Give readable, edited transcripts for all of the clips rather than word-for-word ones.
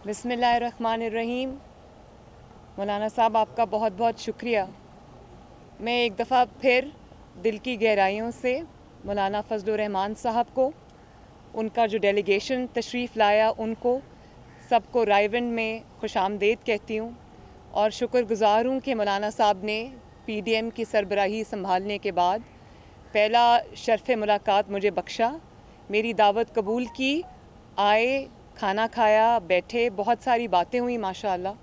बिस्मिल्लाहिर्रहमानिर्रहीम। मौलाना साहब, आपका बहुत बहुत शुक्रिया। मैं एक दफ़ा फिर दिल की गहराइयों से मौलाना फजलुर रहमान साहब को, उनका जो डेलीगेशन तशरीफ़ लाया, उनको सबको रायविंड में खुशामदीद कहती हूँ और शुक्रगुज़ार हूँ कि मौलाना साहब ने PDM की सरबराही संभालने के बाद पहला शर्फ़ मुलाकात मुझे बख्शा, मेरी दावत कबूल की, आए, खाना खाया, बैठे, बहुत सारी बातें हुई माशाअल्लाह।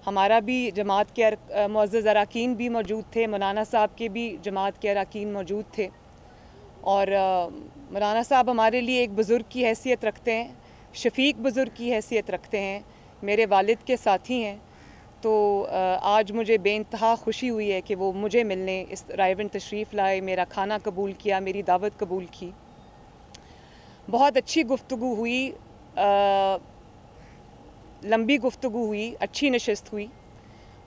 हमारा भी जमात के मुअज़्ज़ज़ अरकान भी मौजूद थे, मौलाना साहब के भी जमात के अरकान मौजूद थे और मौलाना साहब हमारे लिए एक बुज़ुर्ग की हैसियत रखते हैं, शफ़ीक बुज़ुर्ग की हैसियत रखते हैं, मेरे वालिद के साथी हैं। तो आज मुझे बेइंतहा खुशी हुई है कि वो मुझे मिलने इस रायविंड तशरीफ़ लाए, मेरा खाना कबूल किया, मेरी दावत कबूल की। बहुत अच्छी गुफ्तगू हुई, लंबी गुफ्तगू हुई, अच्छी नशिस्त हुई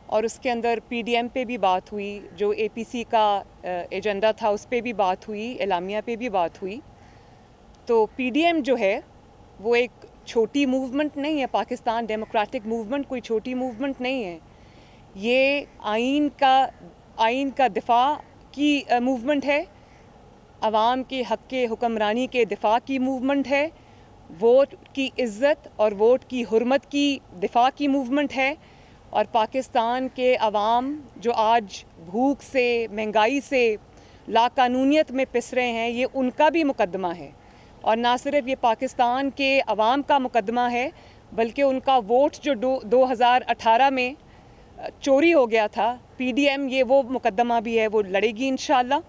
और उसके अंदर PDM पे भी बात हुई, जो APC का एजेंडा था उस पे भी बात हुई, एलामिया पे भी बात हुई। तो PDM जो है वो एक छोटी मूवमेंट नहीं है, पाकिस्तान डेमोक्रेटिक मूवमेंट कोई छोटी मूवमेंट नहीं है। ये आइन का दिफा की मूवमेंट है, अवाम के हक़ के हुक्मरानी के दिफा की मूवमेंट है, वोट की इज़्ज़त और वोट की हुर्मत की दिफा की मूवमेंट है और पाकिस्तान के अवाम जो आज भूख से, महंगाई से, लाकानूनियत में पिस रहे हैं, ये उनका भी मुकदमा है। और ना सिर्फ ये पाकिस्तान के अवाम का मुकदमा है, बल्कि उनका वोट जो 2018 में चोरी हो गया था, PDM ये वो मुकदमा भी है, वो लड़ेगी इंशाअल्लाह।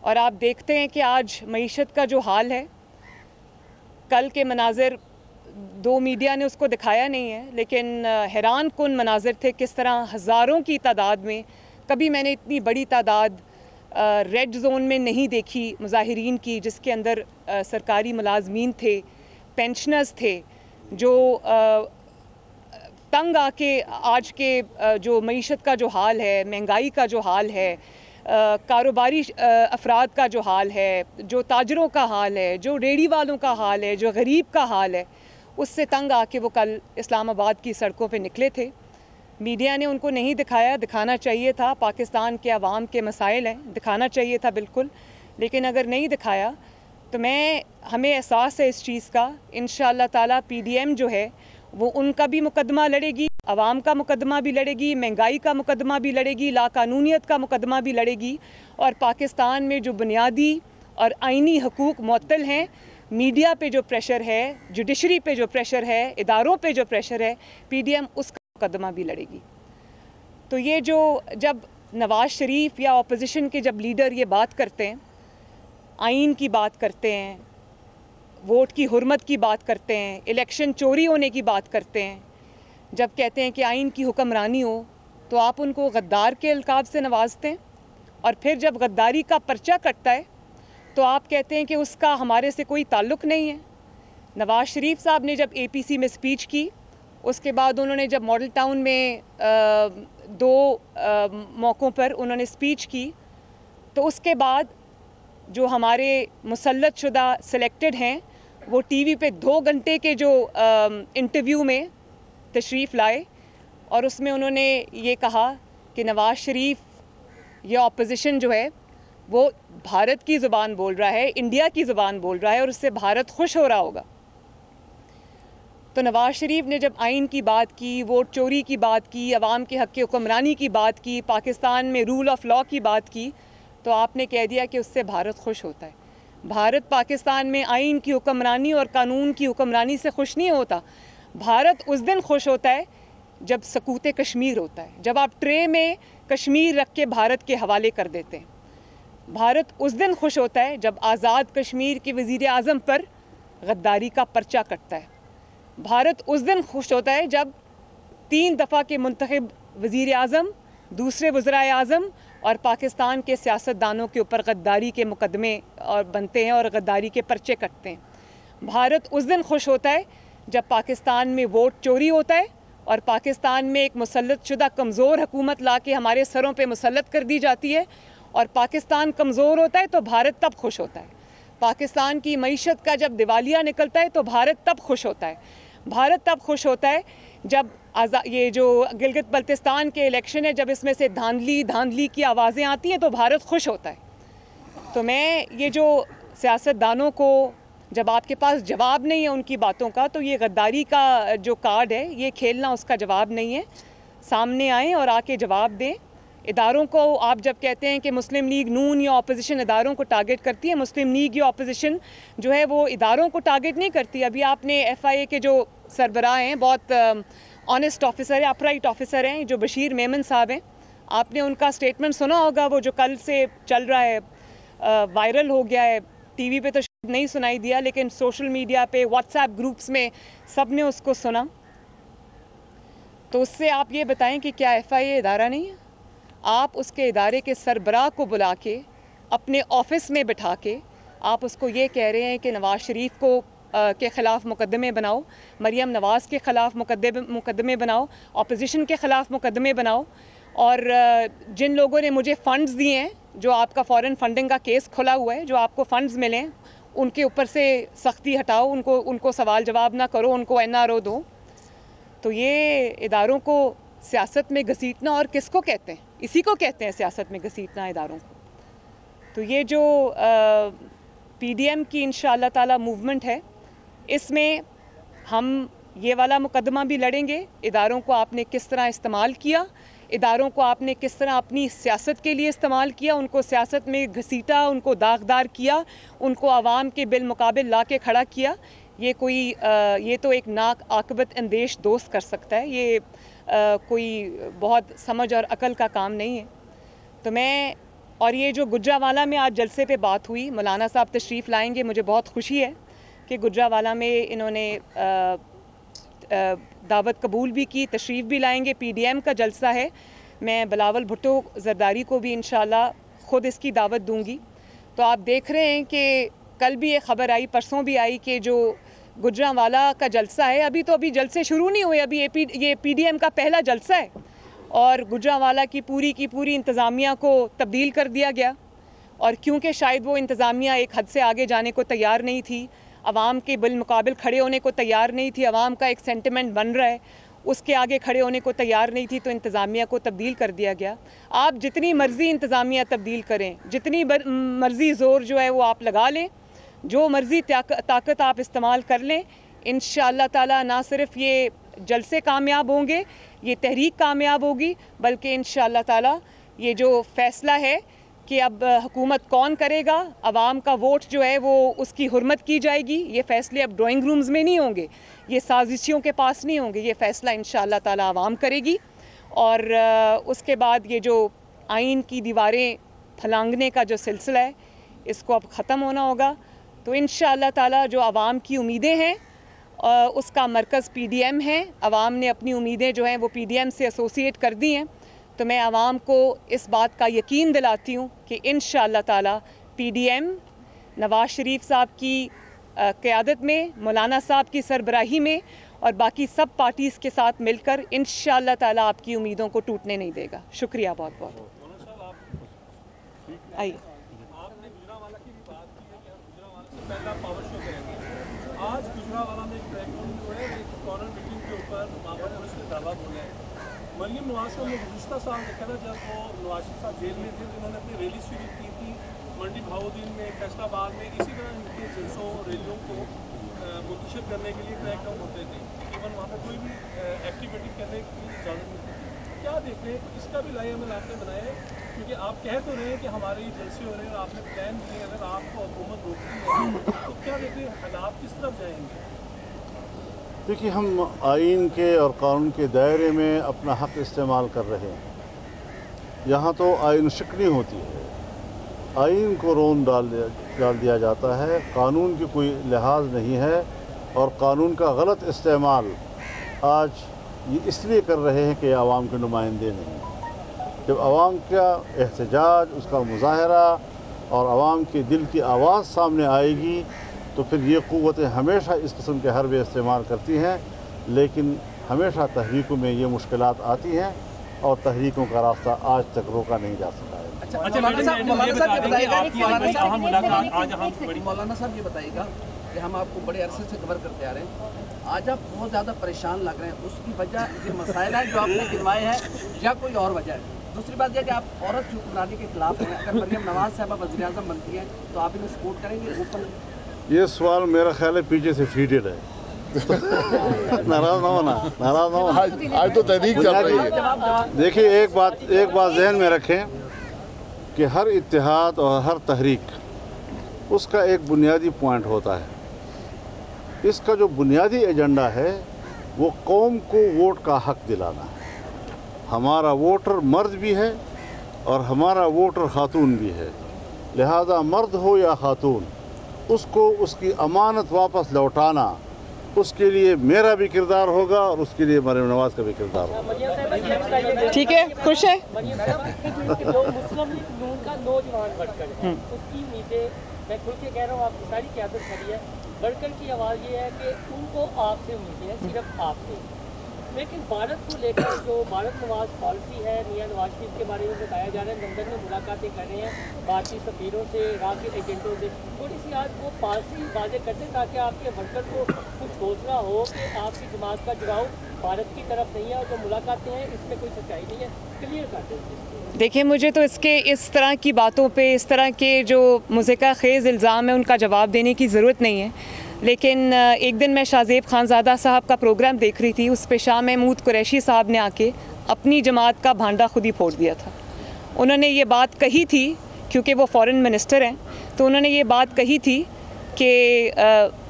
और आप देखते हैं कि आज मईशत का जो हाल है, कल के मनाजिर दो मीडिया ने उसको दिखाया नहीं है, लेकिन हैरान कुन मनाजिर थे, किस तरह हज़ारों की तादाद में, कभी मैंने इतनी बड़ी तादाद रेड जोन में नहीं देखी मुजाहिरीन की, जिसके अंदर सरकारी मुलाजमीन थे, पेंशनर्स थे, जो तंग आके आज के जो मईशत का जो हाल है, महंगाई का जो हाल है, कारोबारी अफराद का जो हाल है, जो ताजरों का हाल है, जो रेडी वालों का हाल है, जो गरीब का हाल है, उससे तंग आके वो कल इस्लामाबाद की सड़कों पे निकले थे। मीडिया ने उनको नहीं दिखाया, दिखाना चाहिए था, पाकिस्तान के अवाम के मसाइल हैं, दिखाना चाहिए था बिल्कुल, लेकिन अगर नहीं दिखाया तो हमें एहसास है इस चीज़ का, इंशाअल्लाह ताला PDM जो है वो उनका भी मुकदमा लड़ेगी, अवाम का मुकदमा भी लड़ेगी, महंगाई का मुकदमा भी लड़ेगी, लाकानूनियत का मुकदमा भी लड़ेगी और पाकिस्तान में जो बुनियादी और आइनी हकूक़ मुअत्तल हैं, मीडिया पे जो प्रेशर है, जुडिशरी पे जो प्रेशर है, इदारों पे जो प्रेशर है, PDM उसका मुकदमा भी लड़ेगी। तो ये जो जब नवाज़ शरीफ या अपोजिशन के जब लीडर ये बात करते हैं, आइन की बात करते हैं, वोट की हुर्मत की बात करते हैं, इलेक्शन चोरी होने की बात करते हैं, जब कहते हैं कि आइन की हुक्मरानी हो, तो आप उनको गद्दार के अलकाब से नवाजते हैं और फिर जब गद्दारी का पर्चा कटता है तो आप कहते हैं कि उसका हमारे से कोई ताल्लुक़ नहीं है। नवाज़ शरीफ साहब ने जब APC में स्पीच की, उसके बाद उन्होंने जब मॉडल टाउन में दो मौक़ों पर उन्होंने स्पीच की, तो उसके बाद जो हमारे मुसल्लत शुदा सिलेक्टेड हैं, वो TV पे 2 घंटे के जो इंटरव्यू में तशरीफ़ लाए और उसमें उन्होंने ये कहा कि नवाज़ शरीफ या अपोजिशन जो है वो भारत की ज़ुबान बोल रहा है, इंडिया की ज़ुबान बोल रहा है और उससे भारत खुश हो रहा होगा। तो नवाज़ शरीफ ने जब आइन की बात की, वोट चोरी की बात की, अवाम के हक़ की हुक्मरानी की बात की, पाकिस्तान में रूल ऑफ़ लॉ की बात की, तो आपने कह दिया कि उससे भारत खुश होता है। भारत पाकिस्तान में आइन की हुक्मरानी और कानून की हुक्मरानी से खुश नहीं होता। भारत उस दिन खुश होता है जब सकूत कश्मीर होता है, जब आप ट्रे में कश्मीर रख के भारत के हवाले कर देते हैं। भारत उस दिन खुश होता है जब आज़ाद कश्मीर के वज़ीर आज़म पर गद्दारी का पर्चा कटता है। भारत उस दिन खुश होता है जब 3 दफ़ा के मुंतखब वज़ीर आज़म, दूसरे वज़राए आज़म और पाकिस्तान के सियासतदानों के ऊपर गद्दारी के मुकदमे और बनते हैं और गद्दारी के पर्चे कटते हैं। भारत उस दिन खुश होता है जब पाकिस्तान में वोट चोरी होता है और पाकिस्तान में एक मुसल्लत शुदा कमज़ोर हुकूमत ला के हमारे सरों पे मुसल्लत कर दी जाती है और पाकिस्तान कमज़ोर होता है तो भारत तब खुश होता है। पाकिस्तान की मईशत का जब दिवालिया निकलता है तो भारत तब खुश होता है। भारत तब खुश होता है जब ये जो गिलगित बल्तिस्तान के इलेक्शन है, जब इसमें से धांधली की आवाज़ें आती हैं तो भारत खुश होता है। तो मैं ये जो सियासतदानों को, जब आपके पास जवाब नहीं है उनकी बातों का, तो ये गद्दारी का जो कार्ड है ये खेलना उसका जवाब नहीं है। सामने आएँ और आके जवाब दें। इदारों को आप जब कहते हैं कि मुस्लिम लीग नून या अपोजिशन इदारों को टारगेट करती है, मुस्लिम लीग या अपोजिशन जो है वो इदारों को टारगेट नहीं करती। अभी आपने FIA के जो सरबराह हैं, बहुत ऑनेस्ट ऑफिसर है, अपराइट ऑफिसर हैं, जो बशीर मेमन साहब हैं, आपने उनका स्टेटमेंट सुना होगा, वो जो कल से चल रहा है, वायरल हो गया है। TV पे तो नहीं सुनाई दिया, लेकिन सोशल मीडिया पे, व्हाट्सएप ग्रुप्स में सब ने उसको सुना। तो उससे आप ये बताएं कि क्या FIA इदारा नहीं है? आप उसके इदारे के सरबराह को बुला के अपने ऑफिस में बिठा के आप उसको ये कह रहे हैं कि नवाज़ शरीफ को के ख़िलाफ़ मुकदमे बनाओ, मरियम नवाज़ के ख़िलाफ़ मुकदमे बनाओ, अपोजिशन के ख़िलाफ़ मुकदमे बनाओ, और जिन लोगों ने मुझे फ़ंड्स दिए हैं, जो आपका फ़ॉरेन फंडिंग का केस खुला हुआ है, जो आपको फ़ंड्स मिले, उनके ऊपर से सख्ती हटाओ, उनको सवाल जवाब ना करो, उनको NRO दो। तो ये इदारों को सियासत में घसीटना और किसको कहते हैं? इसी को कहते हैं सियासत में घसीटना, इदारों को। तो ये जो PDM की इंशाअल्लाह ताला मूवमेंट है, इसमें हम ये वाला मुकदमा भी लड़ेंगे। इदारों को आपने किस तरह इस्तेमाल किया, इदारों को आपने किस तरह अपनी सियासत के लिए इस्तेमाल किया, उनको सियासत में घसीटा, उनको दागदार किया, उनको आवाम के बिलमुकाबिल ला के खड़ा किया। ये तो एक नाक आकबत अंदेश दोस्त कर सकता है। ये कोई बहुत समझ और अकल का काम नहीं है। तो मैं, और ये जो गुजरावाला में आज जलसे पे बात हुई, मौलाना साहब तशरीफ़ लाएंगे, मुझे बहुत खुशी है कि गुजरावाला में इन्होंने दावत कबूल भी की, तशरीफ़ भी लाएंगे। PDM का जलसा है, मैं बिलावल भुट्टो जरदारी को भी इंशाल्लाह ख़ुद इसकी दावत दूंगी। तो आप देख रहे हैं कि कल भी ये ख़बर आई, परसों भी आई कि जो गुजरावाला का जलसा है, अभी जलसे शुरू नहीं हुए, अभी ये PDM का पहला जलसा है, और गुजरावाला की पूरी इंतज़ामिया को तब्दील कर दिया गया। और क्योंकि शायद वो इंतज़ामिया एक हद से आगे जाने को तैयार नहीं थी, अवाम के बिलमुकाबिल खड़े होने को तैयार नहीं थी, अवाम का एक सेंटिमेंट बन रहा है, उसके आगे खड़े होने को तैयार नहीं थी, तो इंतज़ामिया को तब्दील कर दिया गया। आप जितनी मर्ज़ी इंतज़ामिया तब्दील करें, जितनी मर्ज़ी ज़ोर जो है वो आप लगा लें, जो मर्ज़ी ताकत आप इस्तेमाल कर लें, इंशाअल्लाह ताला ना सिर्फ ये जलसे कामयाब होंगे, ये तहरीक कामयाब होगी, बल्कि इंशाअल्लाह ताला ये जो फ़ैसला है कि अब हुकूमत कौन करेगा, अवाम का वोट जो है वो उसकी हुर्मत की जाएगी। ये फ़ैसले अब ड्राइंग रूम्स में नहीं होंगे, ये साजिशियों के पास नहीं होंगे, ये फ़ैसला इंशाअल्लाह ताला अवाम करेगी। और उसके बाद ये जो आइन की दीवारें फलांगने का जो सिलसिला है, इसको अब ख़त्म होना होगा। तो इंशाअल्लाह ताला जो अवाम की उम्मीदें हैं, उसका मरकज़ PDM है। अवाम ने अपनी उम्मीदें जो हैं वो PDM से एसोसिएट कर दी हैं। तो मैं आवाम को इस बात का यकीन दिलाती हूँ कि इंशाअल्लाह ताला PDM नवाज़ शरीफ साहब की क़यादत में, मौलाना साहब की सरबराही में और बाकी सब पार्टीज़ के साथ मिलकर इंशाअल्लाह ताला आपकी उम्मीदों को टूटने नहीं देगा। शुक्रिया बहुत बहुत। आइए, आज गुजरावाला में एक क्रैकडाउन जो है, एक कॉर्नर मीटिंग के ऊपर वहाँ पर पुलिस ने धावा बोला है। मरियम नवाज़ को हमने गुज़श्ता साल देखा था, जब वो नवाज शरीफ साहब जेल में थे, जिन्होंने अपनी रैली शुरू की थी मंडी भावुद्दीन में, फैसलाबाद में। इसी तरह इनके जलसों रैलियों को मुंतशिर करने के लिए क्रैकडाउन होते थे, इवन वहाँ पर कोई भी एक्टिविटी करने की इजाज़त नहीं थी। क्या देख रहे हैं, इसका भी लाएअमल आपने बनाया है? क्योंकि आप कह तो रहे हैं कि हमारे ये जलसे हो रहे हैं और आपने प्लान किए, अगर आपको हुकूमत रोकती है तो क्या देख रहे हैं, हालात किस तरफ जाएंगे? देखिए, हम आइन के और कानून के दायरे में अपना हक़ इस्तेमाल कर रहे हैं। यहाँ तो आइन शिकनी होती है, आइन को रोन डाल दिया जाता है, कानून की कोई लिहाज नहीं है। और कानून का गलत इस्तेमाल आज ये इसलिए कर रहे हैं कि आवाम के नुमाइंदे नहीं। जब आवाम का एहतजाज, उसका मुजाहरा और आवाम के दिल की आवाज़ सामने आएगी तो फिर ये क़ुव्वतें हमेशा इस किस्म के हरबे इस्तेमाल करती हैं। लेकिन हमेशा तहरीकों में ये मुश्किलात आती हैं और तहरीकों का रास्ता आज तक रोका नहीं जा सका है। अच्छा, मौलाना साहब ये बताइएगा कि हम आपको बड़े अरसे से कवर करते आ रहे हैं, आज आप बहुत ज़्यादा परेशान लग रहे हैं, उसकी वजह ये मसाइल है जो आपने गिनवाए हैं या कोई और वजह है? दूसरी बात यह कि आप औरत की हुक्मरानी के खिलाफ हैं, अगर मरियम नवाज साहबा वज़ीर आज़म बनती हैं तो आप इन्हें सपोर्ट करेंगे? ओपन ये सवाल मेरा ख्याल है पीछे से फीडेड है। नाराज ना होना, नाराज ना होना। आज तो तहरीक चल रही है। देखिए एक बात जहन में रखें कि हर इत्तेहाद और हर तहरीक उसका एक बुनियादी पॉइंट होता है। इसका जो बुनियादी एजेंडा है वो कौम को वोट का हक दिलाना है। हमारा वोटर मर्द भी है और हमारा वोटर खातून भी है, लिहाजा मर्द हो या खातून उसको उसकी अमानत वापस लौटाना, उसके लिए मेरा भी किरदार होगा और उसके लिए मरियम नवाज का भी किरदार होगा। ठीक है, खुश है। जो मुस्लिम लीग नून का नौजवान वर्कर है उसकी उम्मीदें, मैं खुल के कह रहा हूँ, आपकी सारी क़यादत खड़ी है, वर्कर की आवाज़ ये है कि उनको आपसे उम्मीदें हैं, सिर्फ आपसे। लेकिन भारत को लेकर जो भारत नवाज पॉलिसी है, मियां नवाज शरीफ के बारे में बताया जा रहा है, लंदन में मुलाकातें कर रहे हैं भारतीय सफीरों से, इराक के एजेंटों से, थोड़ी सी आज वो पॉलिसी वाज़ेह कर दें ताकि आपके वर्कर को कुछ हौसला हो कि आपकी जमात का जुड़ाव भारत की तरफ नहीं है और जो मुलाकातें हैं इसमें कोई सच्चाई नहीं है, क्लियर कर दें। देखिए, मुझे तो इसके इस तरह की बातों पे, इस तरह के जो मुज़क्किर ख़ेज़ इल्ज़ाम है उनका जवाब देने की ज़रूरत नहीं है। लेकिन एक दिन मैं शाहज़ेब खानज़ादा साहब का प्रोग्राम देख रही थी, उस पे शाह महमूद कुरैशी साहब ने आके अपनी जमात का भांडा खुद ही फोड़ दिया था। उन्होंने ये बात कही थी, क्योंकि वो फ़ॉरेन मिनिस्टर हैं, तो उन्होंने ये बात कही थी कि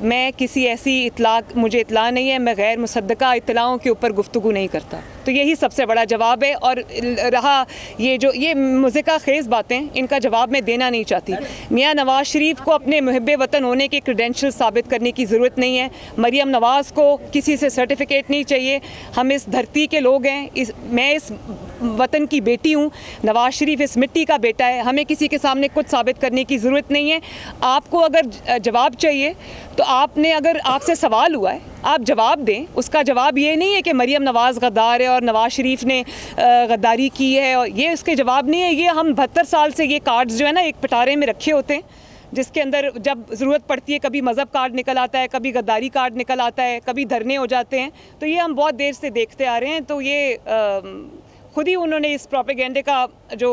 मैं किसी ऐसी मुझे इतला नहीं है, मैं गैर मुसद्दका इतलाओं के ऊपर गुफ्तगू नहीं करता। तो यही सबसे बड़ा जवाब है। और रहा ये मुज़क्किर ख़ेज़ बातें, इनका जवाब मैं देना नहीं चाहती। मियां नवाज शरीफ को अपने मुहिब्बे वतन होने के क्रेडेंशियल साबित करने की ज़रूरत नहीं है। मरियम नवाज़ को किसी से सर्टिफिकेट नहीं चाहिए। हम इस धरती के लोग हैं, मैं इस वतन की बेटी हूँ, नवाज शरीफ इस मिट्टी का बेटा है। हमें किसी के सामने कुछ साबित करने की ज़रूरत नहीं है। आपको अगर जवाब चाहिए तो आपने, अगर आपसे सवाल हुआ है आप जवाब दें। उसका जवाब ये नहीं है कि मरियम नवाज़ गद्दार है और नवाज़ शरीफ ने गद्दारी की है, और ये उसके जवाब नहीं है। ये हम 72 साल से ये कार्ड्स जो है ना एक पिटारे में रखे होते हैं, जिसके अंदर जब ज़रूरत पड़ती है कभी मज़हब कार्ड निकल आता है, कभी गद्दारी कार्ड निकल आता है, कभी धरने हो जाते हैं। तो ये हम बहुत देर से देखते आ रहे हैं। तो ये खुद ही उन्होंने इस प्रोपेगेंडे का जो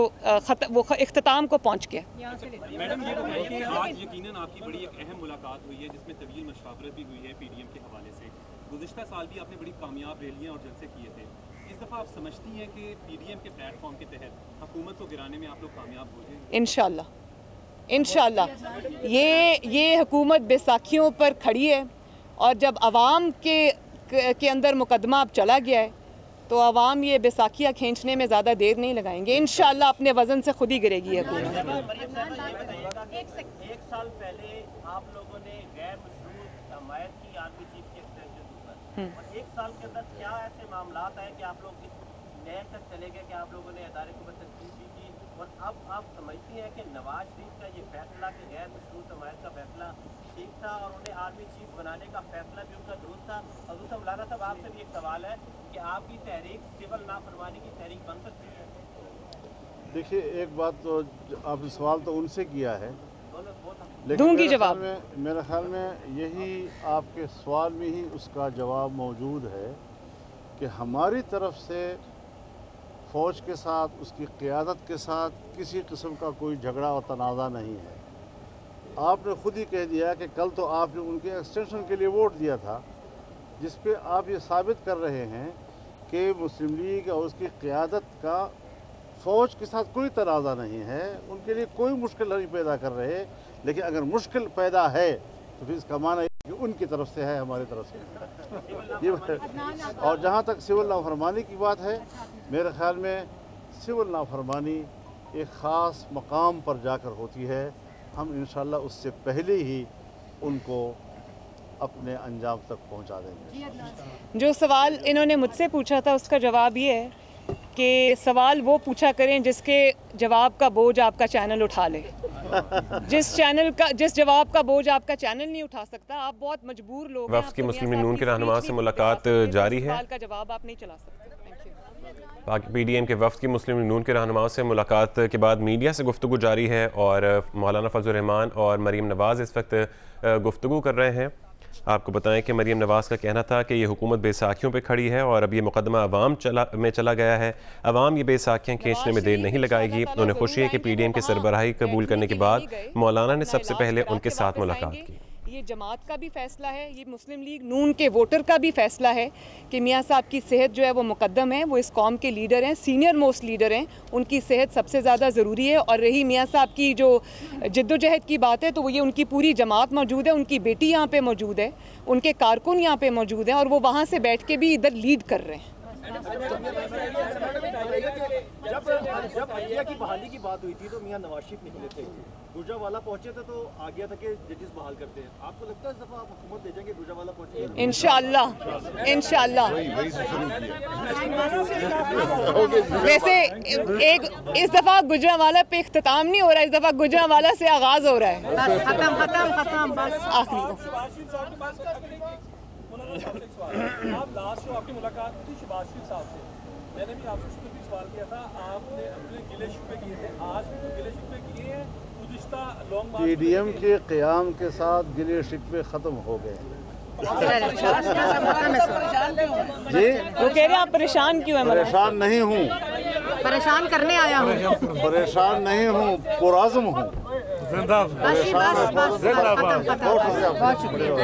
वो इख्तिताम को पहुँच गया। मैडम ये बताइए कि आज यकीनन आपकी बड़ी एक अहम मुलाकात हुई है जिसमें तवील मशावरत भी हुई है पीडीएम के हवाले से। गुज़िश्ता साल भी आपने बड़ी कामयाब रैलियाँ और जलसे किए थे। इस दफ़ा आप समझती हैं कि पीडीएम के प्लेटफॉर्म के तहत हुकूमत को गिराने में आप लोग कामयाब हो जाएंगे? इंशाअल्लाह ये हुकूमत बैसाखियों पर खड़ी है, और जब आवाम के अंदर मुकदमा अब चला गया है तो आवाम ये बैसाखियाँ खींचने में ज़्यादा देर नहीं लगाएंगे। इंशाअल्लाह अपने वज़न से खुद ही गिरेगी हुकूमत। एक साल पहले आप लोगों ने गैर मशरूत हमायत की आर्मी चीफ के एक्सटेंशन पर, और एक साल के अंदर क्या ऐसे मामलात आए कि आप लोग इस नए तक चले गए कि आप लोगों ने अदारे को तस्दीक की, और अब आप समझती हैं कि नवाज शरीफ का ये फैसला कि गैर मशरूत हमायत का फैसला ठीक था और उन्हें आर्मी चीफ बनाने का फैसला भी उनका दुरुस्त था? और दूसरा मौलाना साहब आपसे भी एक सवाल है कि आपकी तहरीक सिविल नाफरमानी की तहरीक बन सकती है? देखिए, एक बात तो आपने सवाल तो उनसे किया है, लेकिन दूंगी जवाब। मेरे ख्याल में यही आपके सवाल में ही उसका जवाब मौजूद है कि हमारी तरफ से फ़ौज के साथ, उसकी क़ियादत के साथ किसी किस्म का कोई झगड़ा और तनाज़ा नहीं है। आपने खुद ही कह दिया कि कल तो आपने उनके एक्सटेंशन के लिए वोट दिया था, जिस पे आप ये साबित कर रहे हैं कि मुस्लिम लीग और उसकी क़ियादत का फ़ौज के साथ कोई तनाज़ा नहीं है, उनके लिए कोई मुश्किल नहीं पैदा कर रहे। लेकिन अगर मुश्किल पैदा है तो फिर इसका माना कि उनकी तरफ से है, हमारी तरफ से ये। और जहाँ तक सिविल नाफरमानी की बात है, मेरे ख़्याल में सिविल नाफरमानी एक ख़ास मकाम पर जाकर होती है। हम इंशाअल्लाह उससे पहले ही उनको अपने अंजाम तक पहुंचा देंगे। जो सवाल इन्होंने मुझसे पूछा था उसका जवाब ये है कि सवाल वो पूछा करें जिसके जवाब का बोझ आपका चैनल उठा ले। जिस जवाब का बोझ आपका चैनल नहीं उठा सकता, आप बहुत मजबूर लोग हैं। वफ़द की मुस्लिम लीग नून के रहनुमा से मुलाकात जारी है। सवाल का जवाब आप नहीं चला सकते। Thank you. PDM के वफ़द की मुस्लिम लीग नून के रहनुमाओं से मुलाकात के बाद मीडिया से गुफ्तगू जारी है और मौलाना फजल रहमान और मरीम नवाज़ इस वक्त गुफ्तगू कर रहे हैं। आपको बताएं कि मरीम नवाज़ का कहना था कि ये हुकूमत बेसाखियों पे खड़ी है और अब ये मुकदमा अवाम में चला गया है। अवाम ये बेसाखियाँ खींचने में देर नहीं लगाएगी। उन्हें खुशी है कि PDM की सरबराही कबूल करने के बाद मौलाना ने सबसे पहले उनके साथ मुलाकात की। ये जमात का भी फ़ैसला है, ये मुस्लिम लीग नून के वोटर का भी फ़ैसला है कि मियाँ साहब की सेहत जो है वो मुकद्दम है। वो इस कौम के लीडर हैं, सीनियर मोस्ट लीडर हैं, उनकी सेहत सबसे ज़्यादा ज़रूरी है। और रही मियाँ साहब की जो जद्दोजहद की बात है, तो वो ये उनकी पूरी जमात मौजूद है, उनकी बेटी यहाँ पे मौजूद है, उनके कारकुन यहाँ पे मौजूद हैं और वो वहाँ से बैठ के भी इधर लीड कर रहे हैं। जब हलिया की बहाली की बात हुई थी तो मियां नवाज शरीफ निकले थे, गुजरावाला पहुंचे थे तो आ गया था कि जजेस बहाल करते हैं। आपको लगता है इस दफा आप हुकूमत दे जाएंगे गुजरावाला पहुंचे? इंशाअल्लाह इंशाअल्लाह। वैसे एक इस दफा गुजरावाला पे इख्तिताम नहीं हो रहा, इस दफा गुजरावाला से आगाज हो रहा है। खत्म बस आखिरी। आप लास्ट जो आपकी मुलाकात थी शहबाज शरीफ साहब से, मैंने भी आपसे उस पर भी सवाल किया था, आपने अपने गिले शिकवे किए थे, आज भी तो गिले शिकवे किए हैं? गुज़िश्ता लॉन्ग मार्च PDM के क़याम के साथ गिले शिकवे ख़त्म हो गए जी। वो कह रहे हैं आप परेशान क्यों हैं? परेशान नहीं हूँ, परेशान करने आया हूँ। परेशान नहीं हूँ, पुराज़्म हूँ। बहुत शुक्रिया।